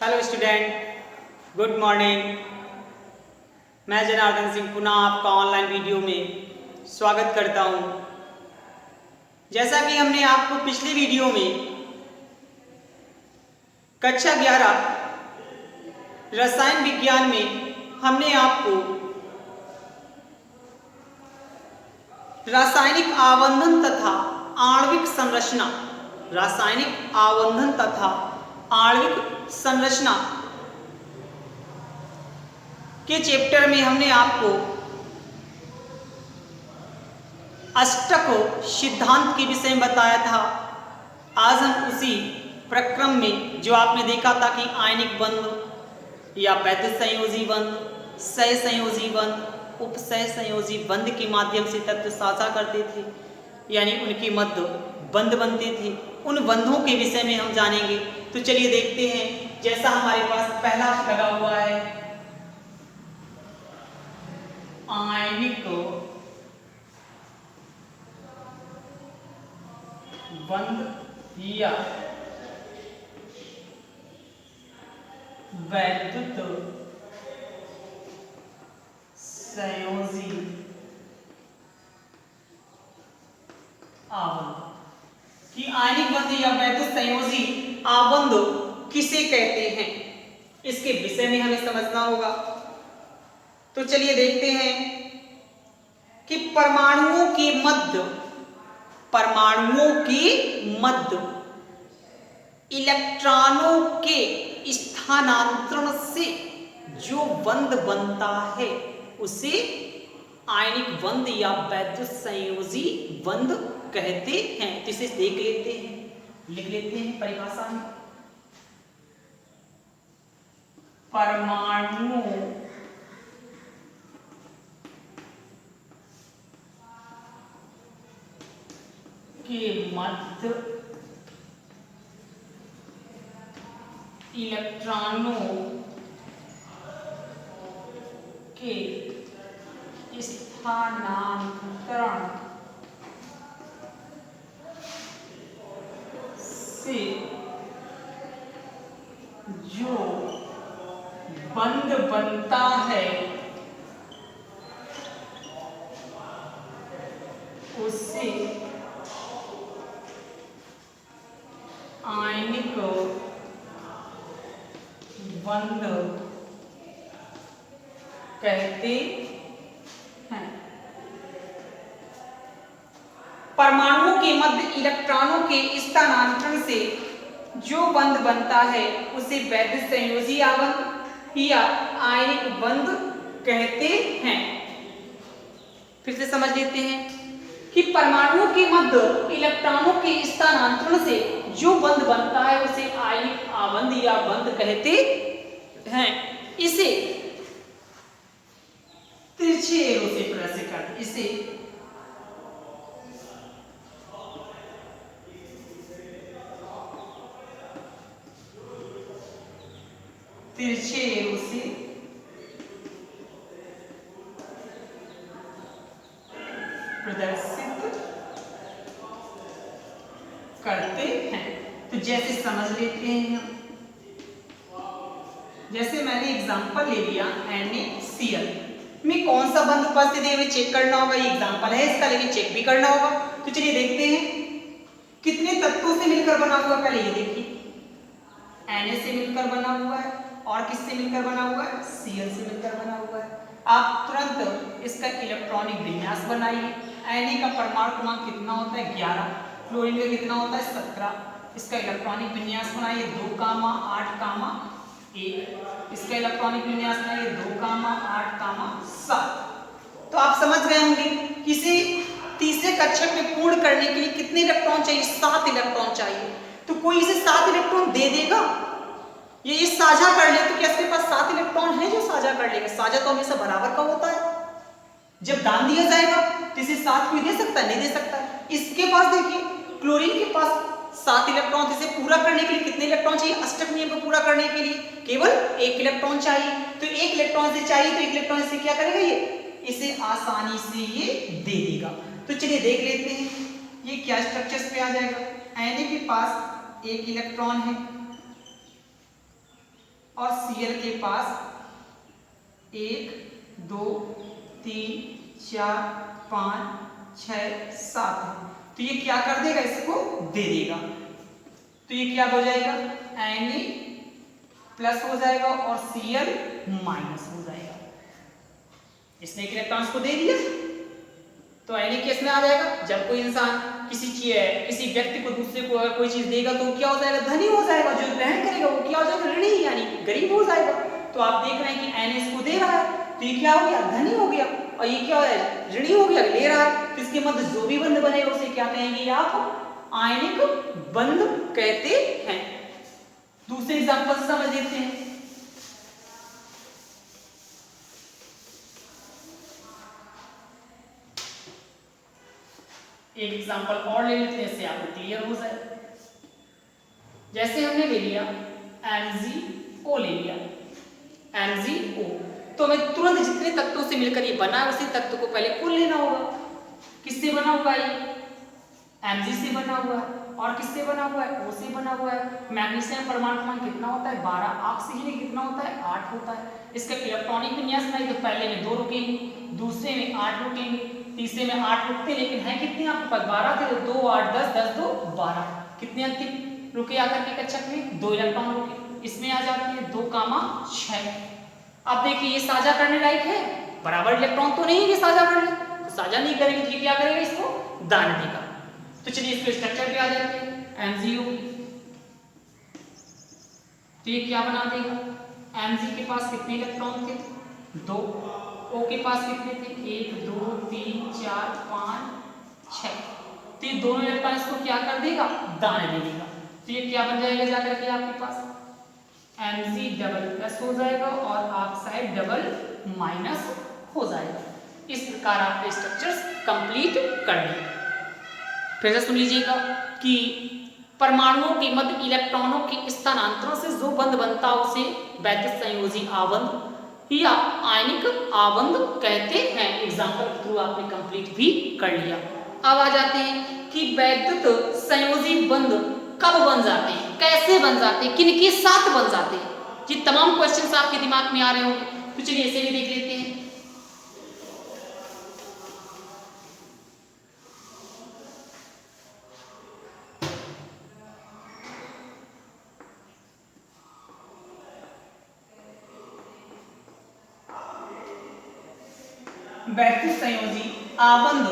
Hello student, good morning. मैं जनार्दन सिंह पुनः आपका ऑनलाइन वीडियो में स्वागत करता हूं। जैसा कि हमने आपको पिछले वीडियो में कक्षा 11 रसायन विज्ञान में हमने आपको रासायनिक आवर्धन तथा आणविक संरचना, रासायनिक आवर्धन तथा आणविक संरचना के चैप्टर में हमने आपको अष्टक सिद्धांत के विषय में बताया था। आज हम उसी प्रक्रम में जो आपने देखा था कि आयनिक बंध या वैद्युत संयोजी बंध, सहसंयोजी बंध, उपसह संयोजी बंध के माध्यम से तत्व साझा करते थे, यानी उनके मध्य बंध बनते थे। उन बंधों के विषय में हम जानेंगे। तो चलिए देखते हैं। जैसा हमारे पास पहला लगा हुआ है आयनिक बंध या वैद्युत संयोजी आबंध कि आयनिक बंध या वैद्युत संयोजी आबंध किसे कहते हैं, इसके विषय में हमें समझना होगा। तो चलिए देखते हैं कि परमाणुओं के मध्य इलेक्ट्रॉनों के स्थानांतरण से जो बंध बनता है उसे आयनिक बंध या वैद्युत संयोजी बंध कहते हैं। तो इसे देख लेते हैं, लिख लेते हैं परिभाषा में। परमाणुओं के मध्य इलेक्ट्रॉनों के स्थानांतरण से जो बंध बनता है उससे आयनिक बंध कहते हैं। परमाणुओं के मध्य इलेक्ट्रॉनों के स्थानांतरण से जो बंध बनता है उसे वैद्युत संयोजी आबंध या आयनिक बंध कहते हैं। फिर से समझ लेते हैं कि परमाणुओं के मध्य इलेक्ट्रॉनों के स्थानांतरण से जो बंध बनता है उसे आयनिक आबंध या बंध कहते हैं। इसे तिरछे एरो से प्रदर्शित करते, इसे तिरछे एरो से प्रदर्शित करते हैं। तो जैसे समझ लेते हैं हम, जैसे मैंने एग्जांपल ले लिया NaCl में कौन सा बंध उपस्थित है, चेक करना होगा। ये एग्जांपल है इसका, लेकिन चेक भी करना होगा। तो चलिए देखते हैं कितने तत्वों से मिलकर बना हुआ है। पहले ये देखिए, Na से मिलकर बना हुआ है और किससे मिलकर बना हुआ है, Cl से मिलकर बना हुआ है। आप तुरंत इसका इलेक्ट्रॉनिक विन्यास बनाइए। Na का परमाणु क्रमांक कितना होता है, 11। क्लोरीन का कितना होता है, 17। इसका इलेक्ट्रॉनिक विन्यास बनाइए 2, 8, 1। इसका इलेक्ट्रॉनिक विन्यास बनाइए 2, 8, 7। तो आप समझ गए होंगे कि इसे तीसरे कक्षक में पूर्ण करने के लिए कितने इलेक्ट्रॉन चाहिए, 7 इलेक्ट्रॉन चाहिए। तो कोई इसे 7 इलेक्ट्रॉन दे देगा, ये साझा कर ले तो क्या इसके पास 7 इलेक्ट्रॉन है जो साझा कर लेगा। साझा तो हमेशा बराबर का होता है। जब दान दिया जाएगा तो इसे 7 कोई दे सकता है, नहीं दे सकता। इसके पास देखिए, क्लोरीन के पास 7 इलेक्ट्रॉन, इसे पूरा करने के लिए कितने इलेक्ट्रॉन चाहिए, अष्टक नियम को पूरा करने के लिए केवल 1 इलेक्ट्रॉन चाहिए। तो 1 इलेक्ट्रॉन से चाहिए, तो 1 इलेक्ट्रॉन से क्या करेगा, ये इसे आसानी से ये दे देगा। तो चलिए देख लेते हैं ये क्या स्ट्रक्चर्स पे आ जाएगा। Na के पास 1 इलेक्ट्रॉन है, और Cl के पास 1 2 3 4 5 6 7 है। तो ये क्या कर देगा, इसको दे देगा। तो ये क्या हो जाएगा, Na प्लस हो जाएगा और Cl माइनस हो जाएगा। इसने एक इलेक्ट्रॉन्स को दे दिया, तो Na केस में आ जाएगा। जब कोई इंसान किसी व्यक्ति को, दूसरे को अगर कोई चीज देगा तो क्या हो जाएगा, धनी हो जाएगा। जो ग्रहण करेगा वो क्या हो जाएगा, ऋणी, यानी गरीब हो जाएगा। तो आप देख रहे हैं कि Na इसको दे रहा है, तो ये क्या हो गया, धनी हो गया, और ये क्या है, ऋणी हो गया, ले रहा है। तो इसके मध्य जो भी बंध बनेगा उसे क्या कहेंगे आप, आयनिक बंध कहते हैं। दूसरे एग्जांपल से समझ लेते हैं। एक एग्जांपल और ले लेते हैं, इससे आपको क्लियर हो जाए। जैसे हमने ले लिया MgO, ले लिया MgO, तो हमें तुरंत जितने तत्वों से मिलकर ये बना है उसी तत्व को पहले कुल लेना होगा। किससे बना हुआ है, Mg से बना हुआ है, और किससे बना हुआ है, O से बना हुआ है। मैग्नीशियम परमाणु क्रमांक कितना होता है, 12। ऑक्सीजन कितना होता है, 8 होता है। इसका इलेक्ट्रॉनिक विन्यास नहीं, तो पहले में 2 रुकेंगे, दूसरे में 8 रुकेंगे, तीसरे में 8 रुकते, लेकिन है कितने आपके पास, 12 थे। 2 8 10 10 2 12, कितने अंतिम रुके आकर के कक्षक में, 2 इलेक्ट्रॉन रुके। इसमें आ जाती है 2, 6। अब देखिए ये साझा करने लायक है, बराबर इलेक्ट्रॉन तो नहीं है साझा करने, तो साझा नहीं करेंगे तो ये क्या करेगा, इसको दान देगा। तो चलिए इसके स्ट्रक्चर पे आ जाते हैं, MgO। तो ये क्या बना देगा, Mg के पास कितने इलेक्ट्रॉन थे, 2। O के पास कितने थे, 1 2 3 4 5 6। तो ये दोनों इलेक्ट्रॉन इसको क्या कर देगा, दान दे देगा। तो ये क्या बन जाएगा जाकर के आपके पास, Mg डबल प्लस हो जाएगा और ऑक्साइड डबल माइनस हो जाएगा। इस प्रकार आपने स्ट्रक्चर्स कंप्लीट कर लिए। फिर से सुन लीजिएगा कि परमाणुओं के मध्य इलेक्ट्रॉनों के स्थानांतरण से जो बंध बनता है उसे वैद्युत संयोजी आबंध या आयनिक आबंध कहते हैं। एग्जाम्पल के थ्रू आपने कंप्लीट भी कर लिया। अब आ जाते हैं कि वैद्युत संयोजी बंध कब बन जाते हैं, कैसे बन जाते हैं, किनके साथ बन जाते हैं। ये तमाम क्वेश्चंस आपके दिमाग में आ रहे होंगे, तो चलिए इसे भी देख लेते हैं। वैद्युत संयोजी आबंध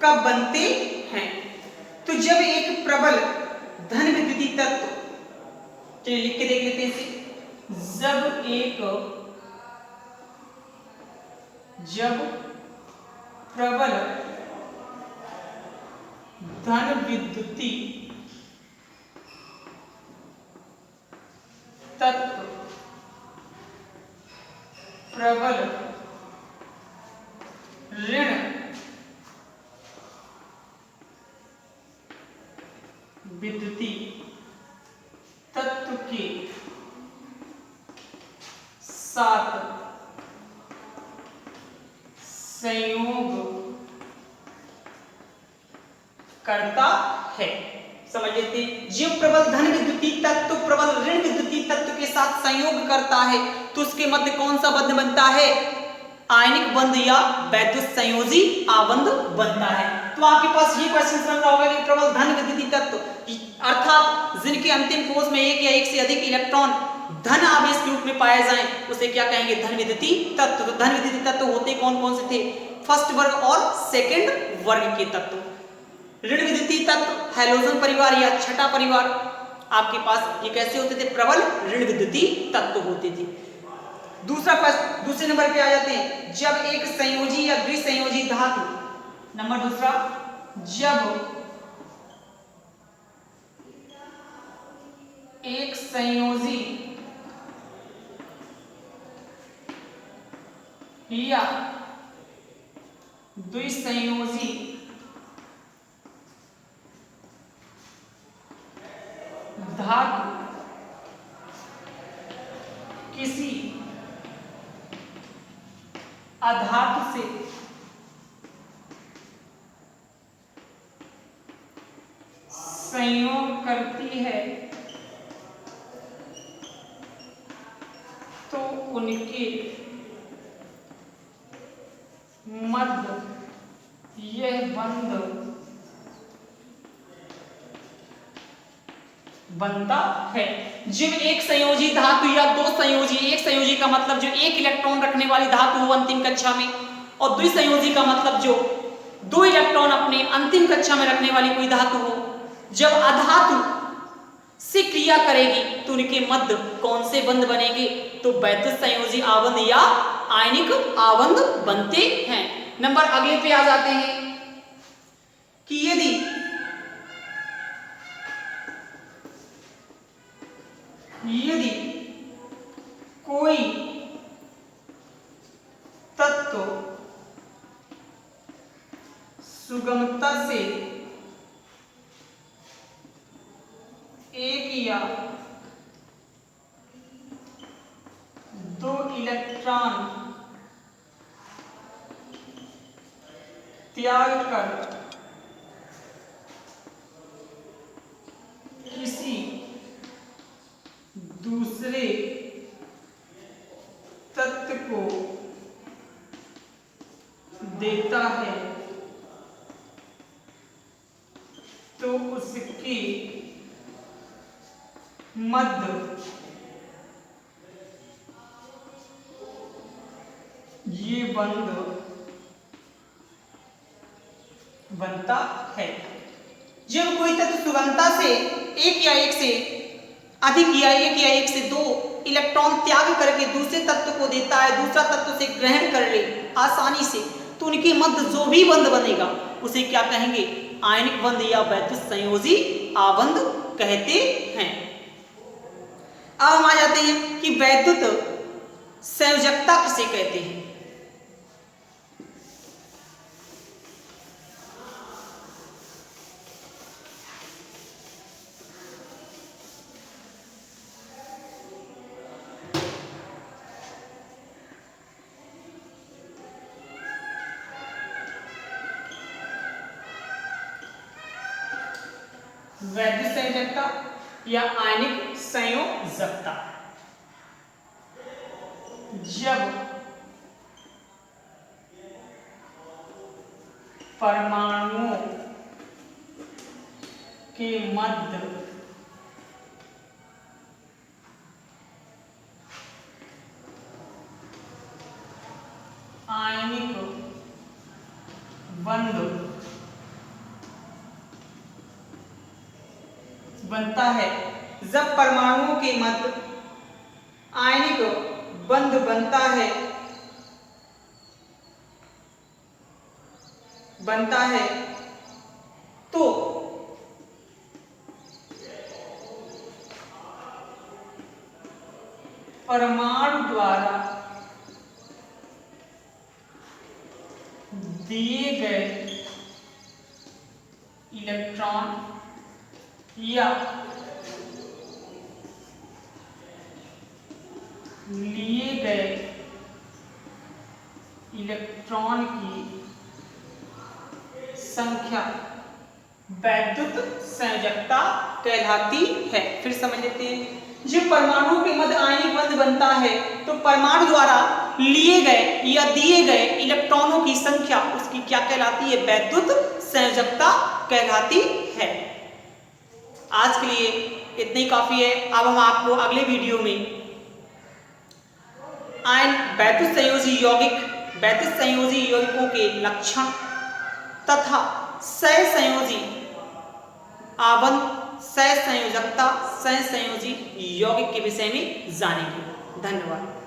कब बनते हैं, तो जब एक प्रबल धन विद्युतीय तत्व, चलिए लिख के देख लेते हैं इसे, जब प्रबल धन विद्युतीय तत्व प्रबल ऋण विद्युतीय तत्व के साथ संयोग करता है। समझ लेते हैं, जो प्रबल धन विद्युतीय तत्व प्रबल ऋण विद्युतीय तत्व के साथ संयोग करता है तो उसके मध्य कौन सा बंध बनता है, आयनिक बंध या वैद्युत संयोजी आबंध बनता है। तो आपके पास ये क्वेश्चन बन रहा होगा कि प्रबल धन विद्युतीय तत्व अर्थात जिनके अंतिम कोश में एक या एक से अधिक इलेक्ट्रॉन धन आवेश के रूप में पाए जाएं उसे क्या कहेंगे, धन विद्युतीय तत्व। तो धन विद्युतीय तत्व होते कौन कौन से थे, फर्स्ट वर्ग और सेकंड वर्ग के तत्व। ऋण विद्युतीय तत्व हैलोजन परिवार या छठा परिवार आपके पास ये कैसे होते थे, प्रबल ऋण विद्युतीय तत्व होते थे। दूसरे नंबर पे आ जाते हैं, जब एक संयोजी या द्विसंयोजी धातु, नंबर दूसरा, जब एक संयोजी या द्विसंयोजी धातु किसी अधातु से संयोग करती है उनके मध्य यह बंध बनता है। जब एक संयोजी धातु या दो संयोजी, एक संयोजी का मतलब जो एक इलेक्ट्रॉन रखने वाली धातु हो अंतिम कक्षा में, और द्विसंयोजी का मतलब जो दो इलेक्ट्रॉन अपने अंतिम कक्षा में रखने वाली कोई धातु हो, जब अधातु से क्रिया करेगी तो उनके मध्य कौन से बंध बनेंगे? तो वैद्युत संयोजी आबंध या आयनिक आबंध बनते हैं। नंबर अगले पे आ जाते हैं कि यदि कोई तत्व सुगमता से एक या दो इलेक्ट्रॉन त्याग कर किसी दूसरे तत्व को देता है तो उसके मध्य ये बंध बनता है। जब कोई तत्व सुगमता से एक या एक से अधिक या एक से दो इलेक्ट्रॉन त्याग करके दूसरे तत्व को देता है, दूसरा तत्व से ग्रहण कर ले आसानी से, तो उनके मध्य जो भी बंध बनेगा उसे क्या कहेंगे? आयनिक बंध या वैद्युत संयोजी आबंध कहते हैं। अब हम आ जाते हैं कि वैद्युत संयोजकता किसे कहते हैं। वैद्युत संयोजकता या आयनिक संयोजकता, जब परमाणुओं के मध्य आयनिक बंध बनता है, जब परमाणुओं के मध्य आयनिक बंध बनता है तो परमाणु द्वारा दिए गए इलेक्ट्रॉन या लिए गए इलेक्ट्रॉन की संख्या वैद्युत संयोजकता कहलाती है। फिर समझ लेते हैं, जब परमाणु के मध्य आयनिक बंध बनता है तो परमाणु द्वारा लिए गए या दिए गए इलेक्ट्रॉनों की संख्या उसकी क्या कहलाती है? वैद्युत संयोजकता कहलाती है। आज के लिए इतना ही काफी है। अब हम आपको अगले वीडियो में वैद्युत संयोजी यौगिकों के लक्षण तथा सहसंयोजी आबंध, सहसंयोजकता, सहसंयोजी यौगिक के विषय में जानेंगे। धन्यवाद।